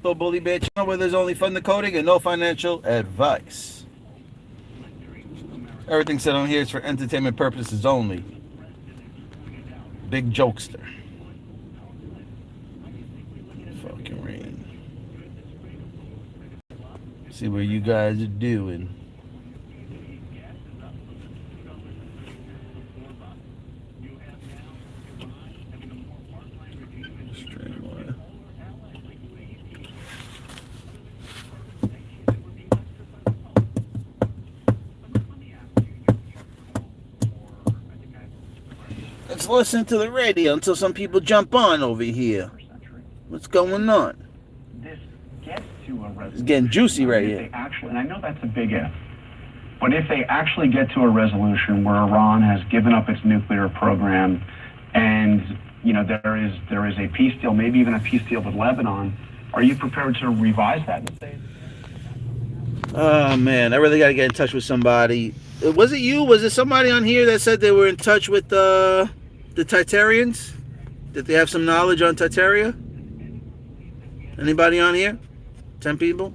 crypto bully bear channel where there's only fun decoding and no financial advice. Everything said on here is for entertainment purposes only. Big jokester. Fucking rain. See what you guys are doing. Let's listen to the radio until some people jump on over here. What's going on? This gets to a resolution. It's getting juicy right here. And I know that's a big if, but if they actually get to a resolution where Iran has given up its nuclear program, and there is a peace deal, maybe even a peace deal with Lebanon, are you prepared to revise that? Oh man, I really got to get in touch with somebody. Was it you? Was it somebody on here that said they were in touch with the Tartarians? Did they have some knowledge on Tartaria? Anybody on here? 10 people?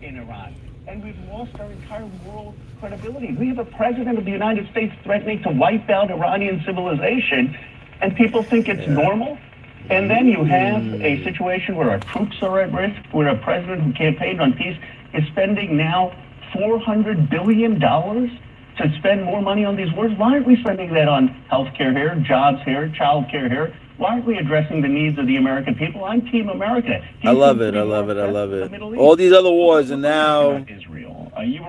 In Iran. And we've lost our entire world credibility. We have a president of the United States threatening to wipe out Iranian civilization, and people think it's normal. And then you have a situation where our troops are at risk, where a president who campaigned on peace is spending now $400 billion to spend more money on these wars. Why aren't we spending that on health care here, jobs here, child care here? Why aren't we addressing the needs of the American people? I'm Team America. I love it. All these other wars, and now,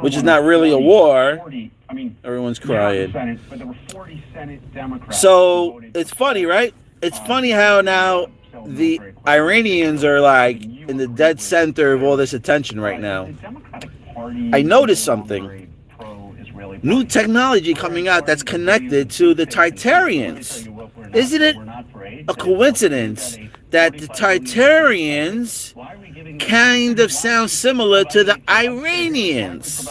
which is not really a war, everyone's crying. But there were 40 Senate Democrats. So it's funny, right? It's funny how now the Iranians are like in the dead center of all this attention right now. I noticed something. New technology coming out that's connected to the Tartarians. Isn't it a coincidence that the Tartarians kind of sound similar to the Iranians?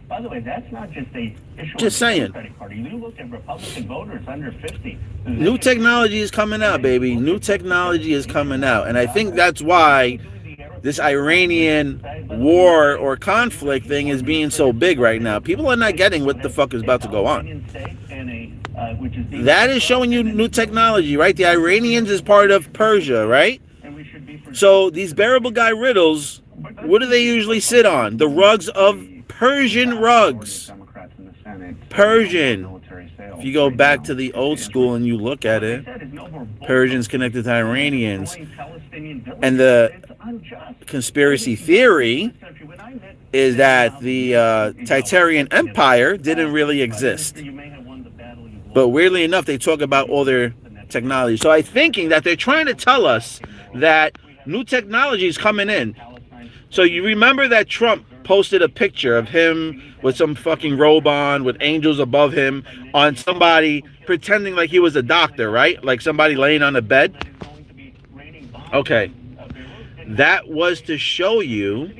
By the way, that's not just a issue. Just saying. You look at Republican voters under 50. New technology is coming out, baby. New technology is coming out. And I think that's why this Iranian war or conflict thing is being so big right now. People are not getting what the fuck is about to go on. That is showing you new technology, right? The Iranians is part of Persia, right? So these bearable guy riddles, what do they usually sit on? The rugs of Persian rugs. Persian. If you go back to the old school and you look at it, Persians connected to Iranians. And the conspiracy theory is that the Tartarian Empire didn't really exist. But weirdly enough, they talk about all their technology. So I'm thinking that they're trying to tell us that new technology is coming in. So you remember that Trump posted a picture of him with some fucking robe on, with angels above him, on somebody pretending like he was a doctor, right? Like somebody laying on a bed. Okay. That was to show you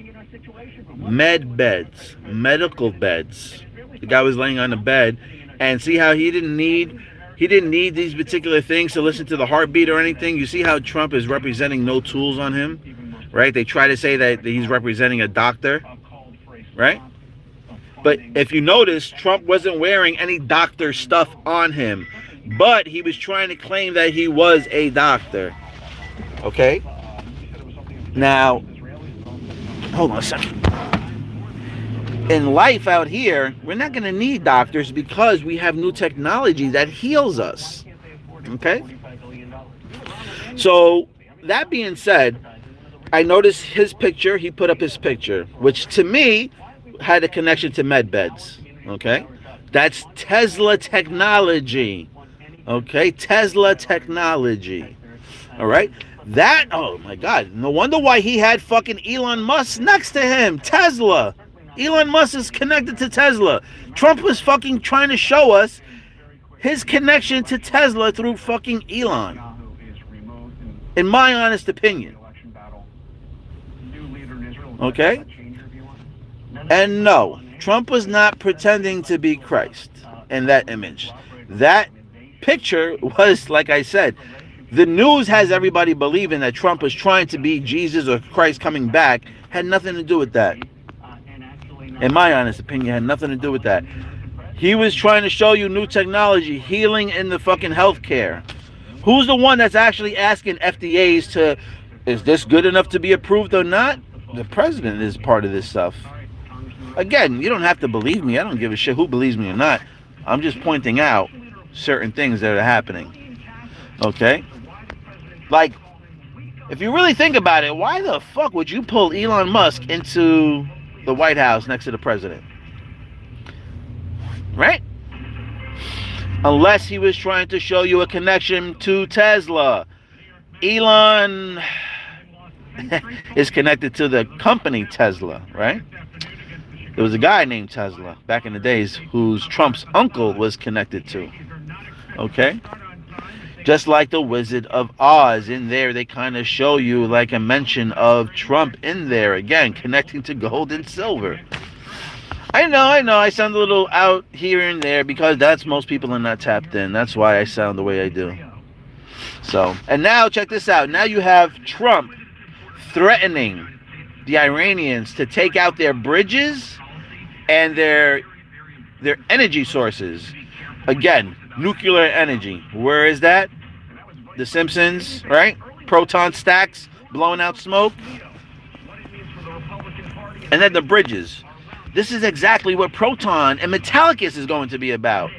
med beds, medical beds. The guy was laying on a bed, and see how he didn't need these particular things to listen to the heartbeat or anything. You see how Trump is representing no tools on him, right? They try to say that he's representing a doctor, right? But if you notice, Trump wasn't wearing any doctor stuff on him, but he was trying to claim that he was a doctor. Okay? Now, hold on a second. In life out here, we're not going to need doctors because we have new technology that heals us. Okay? So, that being said, I noticed his picture. He put up his picture, which to me had a connection to med beds. Okay? That's Tesla technology. Okay? Tesla technology. All right? That, oh my God. No wonder why he had fucking Elon Musk next to him. Tesla. Elon Musk is connected to Tesla. Trump was fucking trying to show us his connection to Tesla through fucking Elon. In my honest opinion. Okay? And no, Trump was not pretending to be Christ in that image. That picture was, like I said, The news has everybody believing that Trump was trying to be Jesus or Christ coming back. Had nothing to do with that. In my honest opinion, had nothing to do with that. He was trying to show you new technology, healing in the fucking healthcare. Who's the one that's actually asking FDAs to, is this good enough to be approved or not? The president is part of this stuff. Again, you don't have to believe me. I don't give a shit who believes me or not. I'm just pointing out certain things that are happening. Okay? Like, if you really think about it, why the fuck would you pull Elon Musk into the White House next to the president? Right? Unless he was trying to show you a connection to Tesla. Elon is connected to the company Tesla, right? There was a guy named Tesla back in the days whose Trump's uncle was connected to. Okay? Just like the Wizard of Oz, in there they kind of show you like a mention of Trump in there, again, connecting to gold and silver. I know, I sound a little out here and there because that's most people are not tapped in. That's why I sound the way I do. So, and now check this out. Now you have Trump threatening the Iranians to take out their bridges and their energy sources. Again, nuclear energy. Where is that? The Simpsons, right? Proton stacks blowing out smoke. And then the bridges. This is exactly what Proton and Metallicus is going to be about.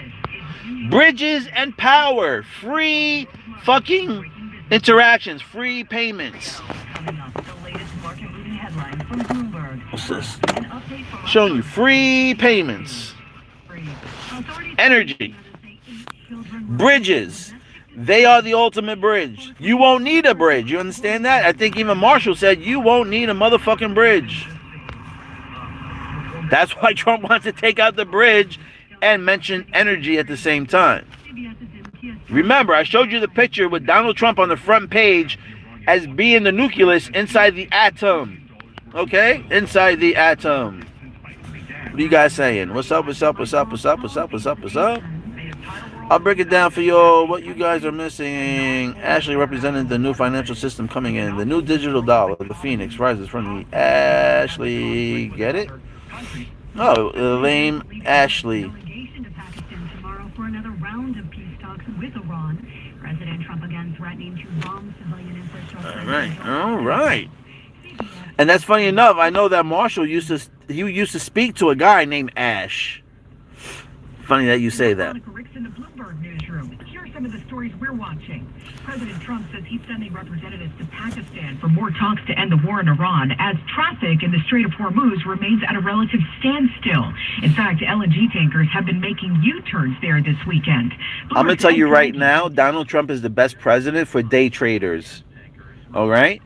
Bridges and power. Free fucking interactions. Free payments. What's this? Showing you free payments. Energy. Bridges. They are the ultimate bridge. You won't need a bridge. You understand that? I think even Marshall said you won't need a motherfucking bridge. That's why Trump wants to take out the bridge and mention energy at the same time. Remember, I showed you the picture with Donald Trump on the front page as being the nucleus inside the atom. Okay? Inside the atom. What are you guys saying? What's up, what's up, what's up, what's up, what's up, what's up, what's up? I'll break it down for you. What you guys are missing. Ashley represented the new financial system coming in. The new digital dollar, the Phoenix, rises from the Ashley. Get it? Oh, lame Ashley. All right. And that's funny enough. I know that Marshall used to speak to a guy named Ash. Funny that you say that. Here are some of the stories we're watching. President Trump says he's sending representatives to Pakistan for more talks to end the war in Iran, as traffic in the Strait of Hormuz remains at a relative standstill. In fact, LNG tankers have been making U-turns there this weekend. I'm going to tell you right now, Donald Trump is the best president for day traders. All right?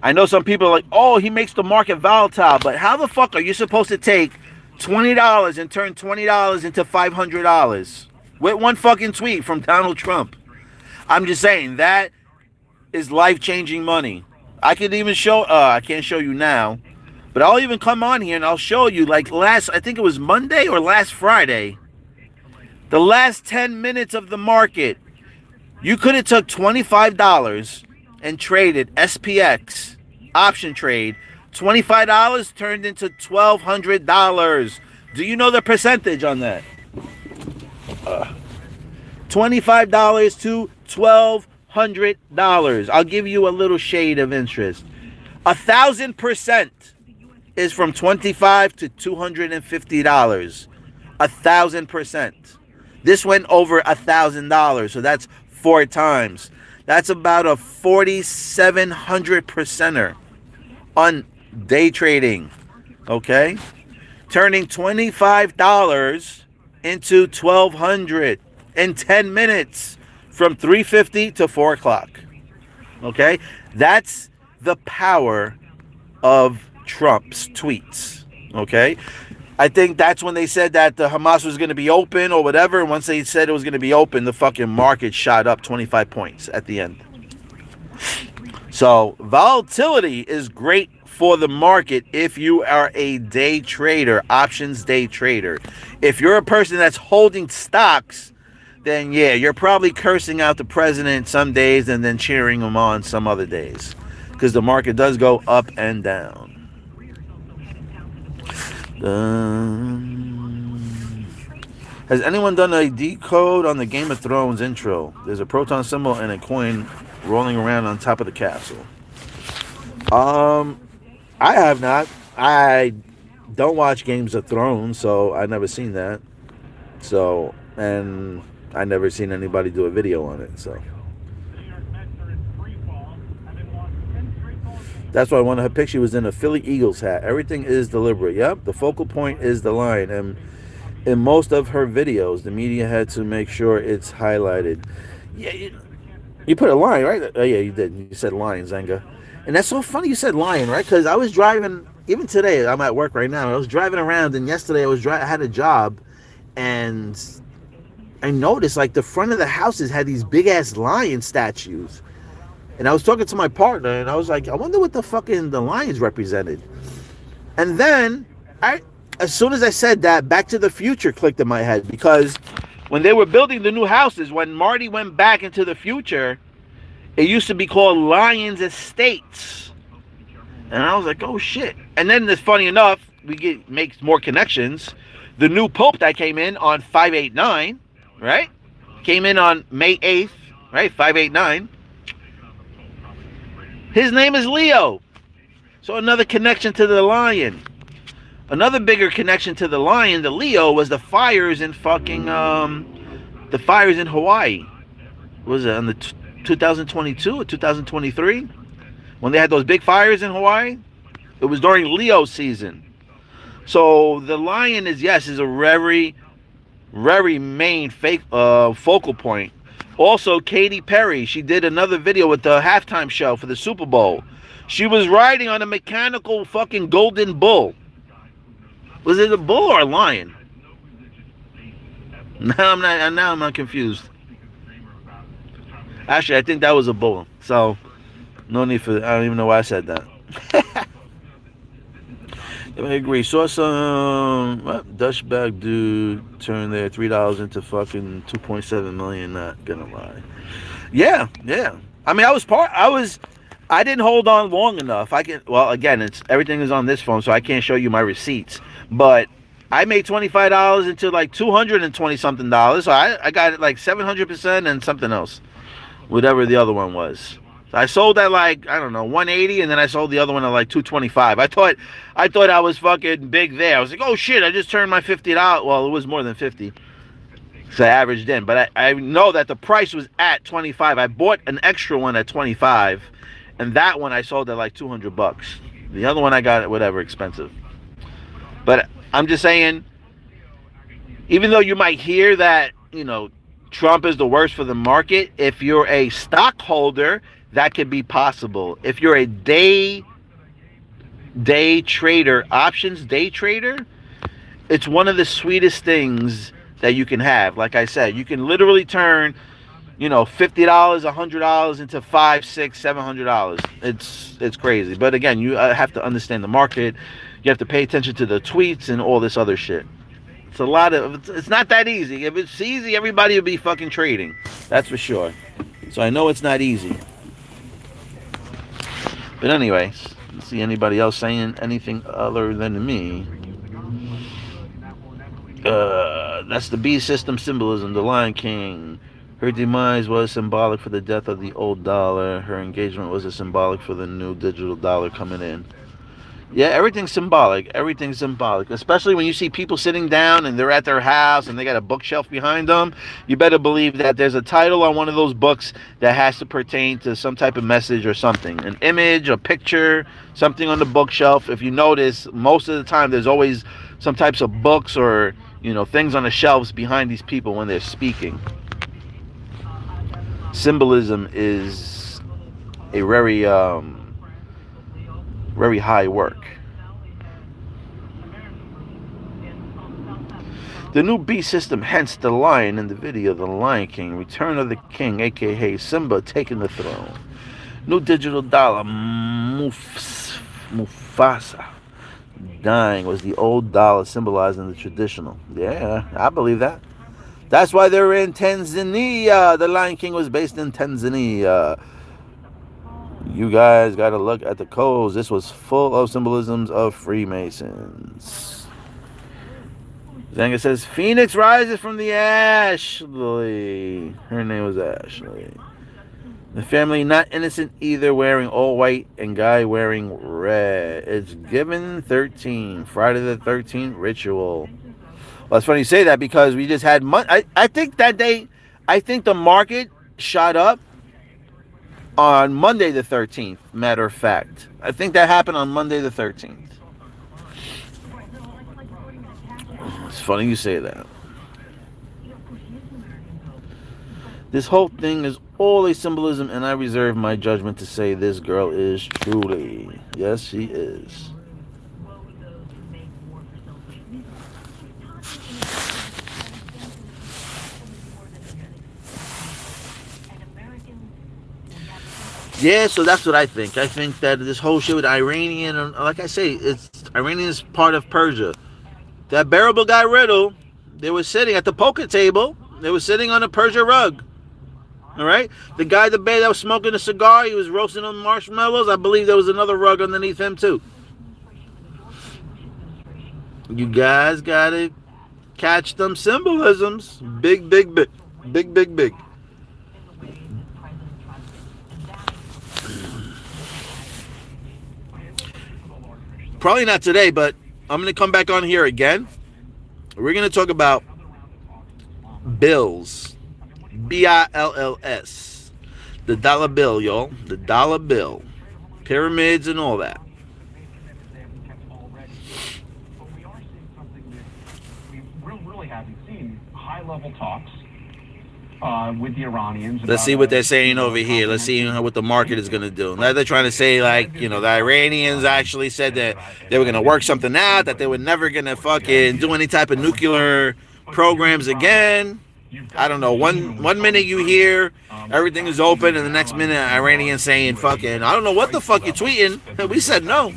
I know some people are like, oh, he makes the market volatile, but how the fuck are you supposed to take $20 and turn $20 into $500 with one fucking tweet from Donald Trump? I'm just saying, that is life-changing money. I could even show, I can't show you now, but I'll even come on here and I'll show you, like I think it was Monday or last Friday, the last 10 minutes of the market, you could have took $25 and traded SPX, option trade, $25 turned into $1,200. Do you know the percentage on that? $25 to $1,200. I'll give you a little shade of interest. 1,000% is from $25 to $250. 1,000%. This went over $1,000, so that's 4 times. That's about a 4,700%er on day trading. Okay, turning $25 into $1,200 in 10 minutes from 3:50 to 4 o'clock. Okay, that's the power of Trump's tweets. Okay, I think that's when they said that the Hamas was going to be open or whatever. And once they said it was going to be open, the fucking market shot up 25 points at the end. So volatility is great for the market if you are a day trader, options day trader. If you're a person that's holding stocks, then yeah, you're probably cursing out the president some days and then cheering him on some other days, because the market does go up and down. Has anyone done a decode on the Game of Thrones intro? There's a proton symbol and a coin rolling around on top of the castle. I have not. I don't watch Games of Thrones, so I never seen that. So, and I never seen anybody do a video on it. So that's why one of her pictures was in a Philly Eagles hat. Everything is deliberate. Yep, the focal point is the line, and in most of her videos, the media had to make sure it's highlighted. Yeah, you put a line, right? Oh yeah, you did. You said line, Zenga. And that's so funny you said lion, right? Because I was driving, even today, I'm at work right now. I was driving around, and yesterday I had a job, and I noticed like the front of the houses had these big ass lion statues. And I was talking to my partner, and I was like, I wonder what the lions represented. And then as soon as I said that, Back to the Future clicked in my head, because when they were building the new houses, when Marty went back into the future, it used to be called Lions Estates. And I was like, oh shit. And then, funny enough, makes more connections. The new Pope that came in on 589, right? Came in on May 8th, right? 589. His name is Leo. So another connection to the lion. Another bigger connection to the lion, the Leo, was the fires in the fires in Hawaii. Was it on the 2022 or 2023 when they had those big fires in Hawaii? It was during Leo season. So the lion is a very, very main focal point. Also, Katy Perry, she did another video with the halftime show for the Super Bowl. She was riding on a mechanical fucking golden bull. Was it a bull or a lion? Now I'm not confused. Actually, I think that was a bull. So, no need for... I don't even know why I said that. I agree. Saw some Dutchback dude turn their $3 into fucking 2.7 million. Not gonna lie. Yeah. I mean, I didn't hold on long enough. Again, everything is on this phone, so I can't show you my receipts. But I made $25 into like $220 something. So I got it like 700% and something else. Whatever the other one was. So I sold at like, I don't know, 180, and then I sold the other one at like 225. I thought I was fucking big there. I was like, oh shit, I just turned my $50. Well, it was more than 50. So I averaged in. But I know that the price was at 25. I bought an extra one at 25, and that one I sold at like $200. The other one I got at whatever, expensive. But I'm just saying, even though you might hear that, Trump is the worst for the market, if you're a stockholder, that could be possible. If you're a day trader, options day trader, it's one of the sweetest things that you can have. Like I said, you can literally turn, $50, $100 into $500, $600, $700. It's crazy. But again, you have to understand the market. You have to pay attention to the tweets and all this other shit. It's not that easy. If it's easy, everybody would be fucking trading. That's for sure. So I know it's not easy. But anyways, let's see anybody else saying anything other than me. That's the B system symbolism, the Lion King. Her demise was symbolic for the death of the old dollar. Her engagement was a symbolic for the new digital dollar coming in. Yeah, everything's symbolic. Everything's symbolic. Especially when you see people sitting down and they're at their house and they got a bookshelf behind them. You better believe that there's a title on one of those books that has to pertain to some type of message or something. An image, a picture, something on the bookshelf. If you notice, most of the time there's always some types of books or, things on the shelves behind these people when they're speaking. Symbolism is a very high work. The new B system, hence the lion in the video, the Lion King, Return of the King, aka Simba taking the throne. New digital dollar, Mufasa dying was the old dollar symbolizing the traditional. Yeah, I believe that. That's why they're in Tanzania. The Lion King was based in Tanzania. You guys got to look at the codes. This was full of symbolisms of Freemasons. Zanga says, Phoenix rises from the Ashley. Her name was Ashley. The family not innocent either, wearing all white and guy wearing red. It's given 13. Friday the 13th ritual. Well, it's funny you say that because we just had I think that day, I think the market shot up on Monday the 13th, matter of fact. I think that happened on Monday the 13th. It's funny you say that. This whole thing is all a symbolism, and I reserve my judgment to say this girl is truly. Yes, she is. Yeah, so that's what I think. I think that this whole shit with Iranian, like I say, it's Iranian is part of Persia. That bearable guy Riddle, they were sitting at the poker table. They were sitting on a Persia rug. All right? The guy at the bay that was smoking a cigar, he was roasting on marshmallows. I believe there was another rug underneath him too. You guys got to catch them symbolisms. Big, big, big. Big, big, big. Probably not today, but I'm going to come back on here again. We're going to talk about bills. B-I-L-L-S. The dollar bill, y'all. The dollar bill. Pyramids and all that. But we are seeing something that we really haven't seen. High-level talks with the Iranians. Let's see what they're saying over here. Let's see what the market is going to do. Now they're trying to say, like, the Iranians actually said that they were going to work something out, that they were never going to fucking do any type of nuclear programs again. I don't know. One minute you hear everything is open, and the next minute Iranians saying fucking, I don't know what the fuck you're tweeting. We said no.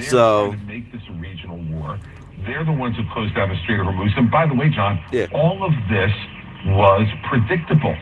So make this a regional war. They're the ones who closed down the Strait of Hormuz. And by the way, John, all of this was predictable.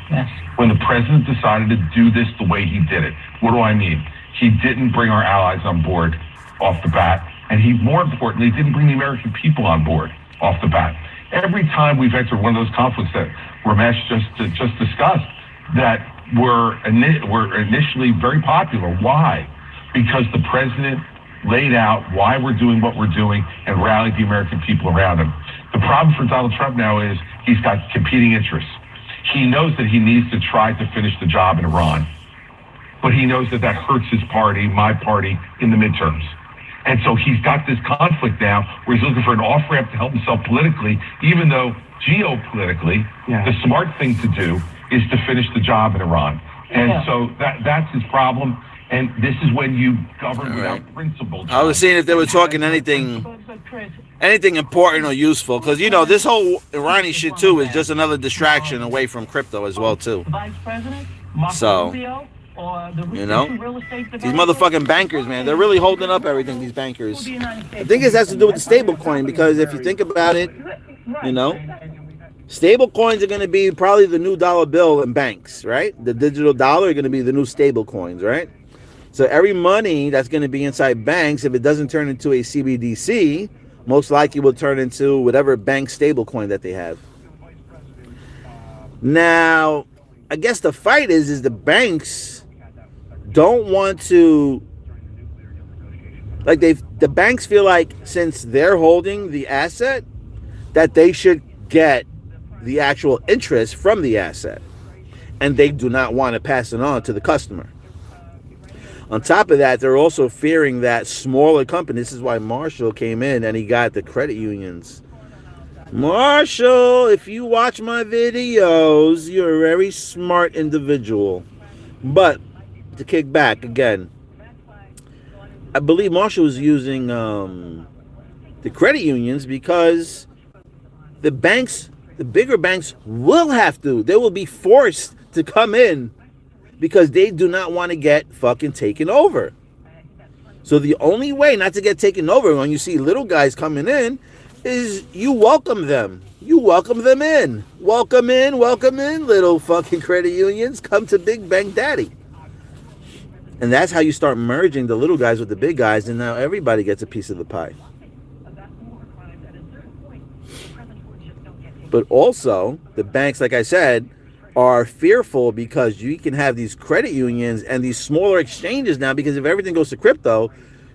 Yes. When the president decided to do this the way he did it. What do I mean? He didn't bring our allies on board off the bat, and he, more importantly, didn't bring the American people on board off the bat. Every time we've entered one of those conflicts that Ramesh just discussed, that were initially very popular. Why? Because the president laid out why we're doing what we're doing and rallied the American people around him. The problem for Donald Trump now is he's got competing interests. He knows that he needs to try to finish the job in Iran, but he knows that hurts his party, my party, in the midterms. And so he's got this conflict now where he's looking for an off-ramp to help himself politically, even though geopolitically, the smart thing to do is to finish the job in Iran. And so that's his problem. And this is when you govern without principle. I was seeing if they were talking anything important or useful, because this whole Iranian shit too is just another distraction away from crypto as well too. So these motherfucking bankers, man, they're really holding up everything. These bankers. I think it has to do with the stable coin, because if you think about it, stable coins are going to be probably the new dollar bill in banks, right? The digital dollar are going to be the new stable coins, right? So every money that's going to be inside banks, if it doesn't turn into a CBDC, most likely will turn into whatever bank stable coin that they have. Now, I guess the fight is the banks don't want to, like, the banks feel like since they're holding the asset, that they should get the actual interest from the asset, and they do not want to pass it on to the customer. On top of that, they're also fearing that smaller companies, this is why Marshall came in and he got the credit unions. Marshall, if you watch my videos, you're a very smart individual. But to kick back again, I believe Marshall was using the credit unions because the banks, the bigger banks they will be forced to come in because they do not want to get fucking taken over. So the only way not to get taken over when you see little guys coming in is you welcome them. You welcome them in. Welcome in, little fucking credit unions. Come to Big Bang Daddy. And that's how you start merging the little guys with the big guys, and now everybody gets a piece of the pie. But also, the banks, like I said, are fearful because you can have these credit unions and these smaller exchanges now, because if everything goes to crypto,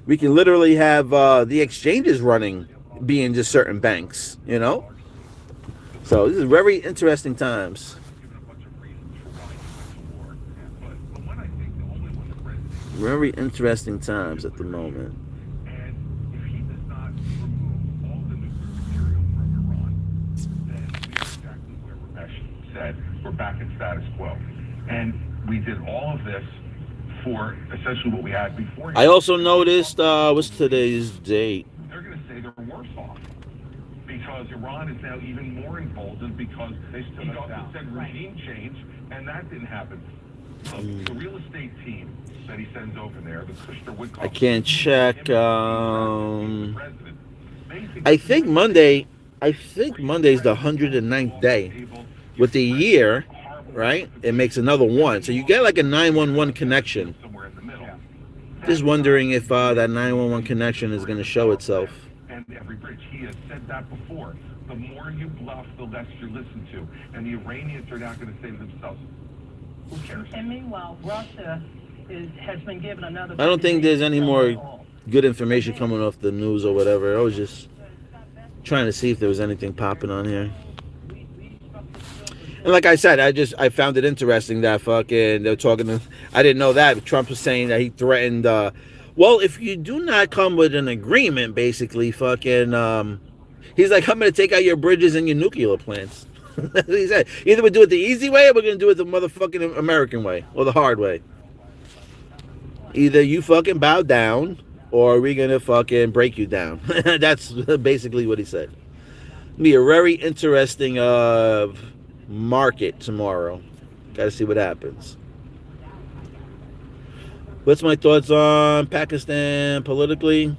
we can literally have the exchanges running being just certain banks, you know? So this is very interesting times. Very interesting times at the moment. And if he does not remove all the nuclear material from Iran, then we are exactly where Ramesh said, we're back in status quo. And we did all of this for essentially what we had before. I also noticed, what's today's date? They're going to say they're worse off because Iran is now even more emboldened because they said regime change, and that didn't happen. The real estate team that he sends over there, the Kushner Woodcock. I can't check. I think Monday's the 109th day. With the year, right? It makes another one. So you get like a 911 connection. Just wondering if that 911 connection is going to show itself. And every bridge, he has said that before. The more you bluff, the less you listen to. And the Iranians are not going to say to themselves, who cares? And meanwhile, Russia has been given another. I don't think there's any more good information coming off the news or whatever. I was just trying to see if there was anything popping on here. And like I said, I found it interesting that fucking they're talking to, I didn't know that Trump was saying that he threatened well, if you do not come with an agreement, basically fucking he's like, I'm gonna take out your bridges and your nuclear plants. That's what he said. Either we do it the easy way or we're gonna do it the motherfucking American way or the hard way. Either you fucking bow down or we're gonna fucking break you down. That's basically what he said. Be a very interesting market tomorrow. Gotta see what happens. What's my thoughts on Pakistan politically?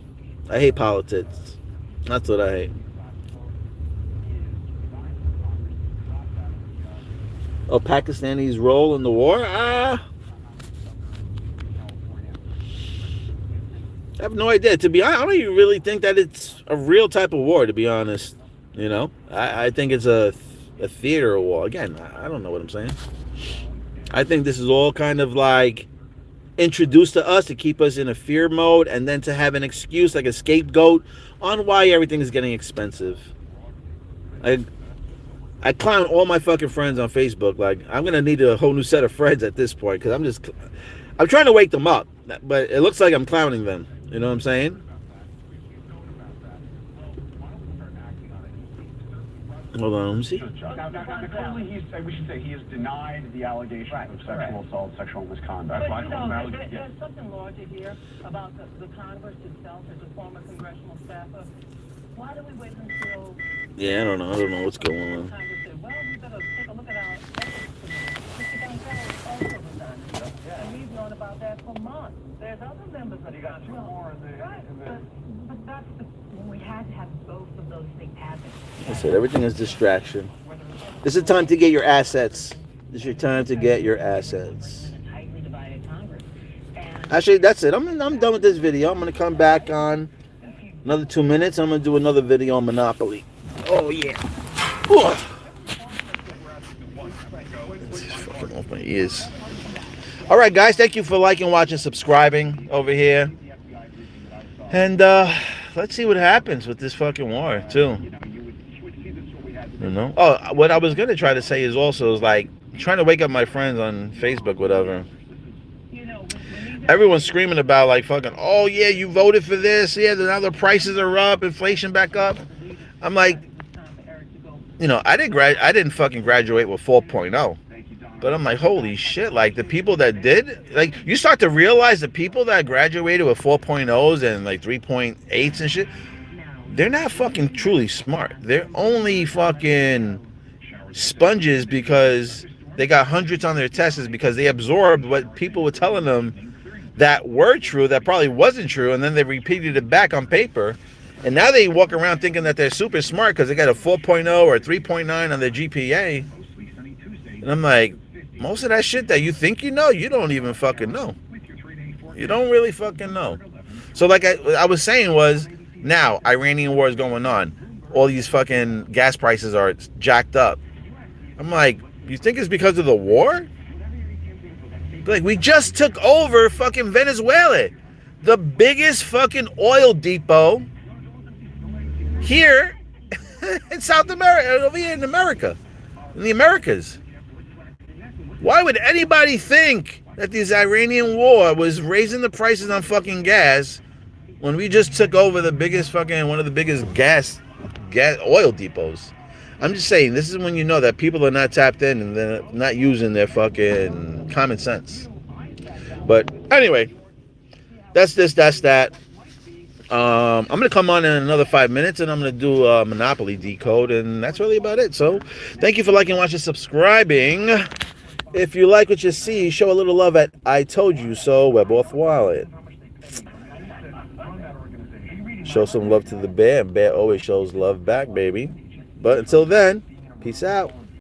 I hate politics. That's what I hate. Oh, Pakistani's role in the war? I have no idea. To be honest, I don't even really think that it's a real type of war, to be honest. You know? I think it's a theater war. Again, I don't know what I'm saying. I think this is all kind of like introduced to us to keep us in a fear mode and then to have an excuse, like a scapegoat, on why everything is getting expensive. I clown all my fucking friends on Facebook. Like, I'm going to need a whole new set of friends at this point because I'm trying to wake them up, but it looks like I'm clowning them. You know what I'm saying? Hold on, let me see. Now, clearly, we should say he has denied the allegation of sexual assault, sexual misconduct. But, there's something larger here about the Congress itself as a former congressional staffer. Why do we wait until... Yeah, I don't know what's going on. Congress said, well, we better take a look at our ethics committee. Mr. Gonzalez also resigned. And we've known about that for months. There's other members of the Congress. more in the... Right, but that's when we had to have both of those things happen. I said everything is distraction. This is time to get your assets. This is your time to get your assets. Tightly divided Congress. Actually, that's it. I'm done with this video. I'm gonna come back on another 2 minutes. I'm gonna do another video on Monopoly. Oh yeah. It's fucking off my ears. All right, guys. Thank you for liking, watching, subscribing over here. And let's see what happens with this fucking war too. You know. Oh, what I was gonna try to say is like trying to wake up my friends on Facebook, whatever. Everyone's screaming about like fucking, oh yeah, you voted for this, yeah, now the prices are up, inflation back up. I'm like, you know, I didn't fucking graduate with 4.0. But I'm like, holy shit, like the people that did, like you start to realize the people that graduated with 4.0s and like 3.8s and shit, they're not fucking truly smart. They're only fucking sponges because they got hundreds on their tests because they absorbed what people were telling them that were true, that probably wasn't true, and then they repeated it back on paper, And now they walk around thinking that they're super smart because they got a 4.0 or 3.9 on their GPA. And I'm like, most of that shit that you think you know, you don't even fucking know. You don't really fucking know. So like I was saying was, now Iranian war is going on. All these fucking gas prices are jacked up. I'm like, you think it's because of the war? Like, we just took over fucking Venezuela. The biggest fucking oil depot here in South America, over here in America, in the Americas. Why would anybody think that this Iranian war was raising the prices on fucking gas when we just took over the biggest fucking, one of the biggest gas oil depots? I'm just saying, this is when you know that people are not tapped in and they're not using their fucking common sense. But anyway, that's this, that's that. I'm going to come on in another 5 minutes and I'm going to do a Monopoly decode, and that's really about it. So thank you for liking, watching, subscribing. If you like what you see, show a little love at I Told You So Weboff Wallet. Show some love to the bear, and bear always shows love back, baby. But until then, peace out.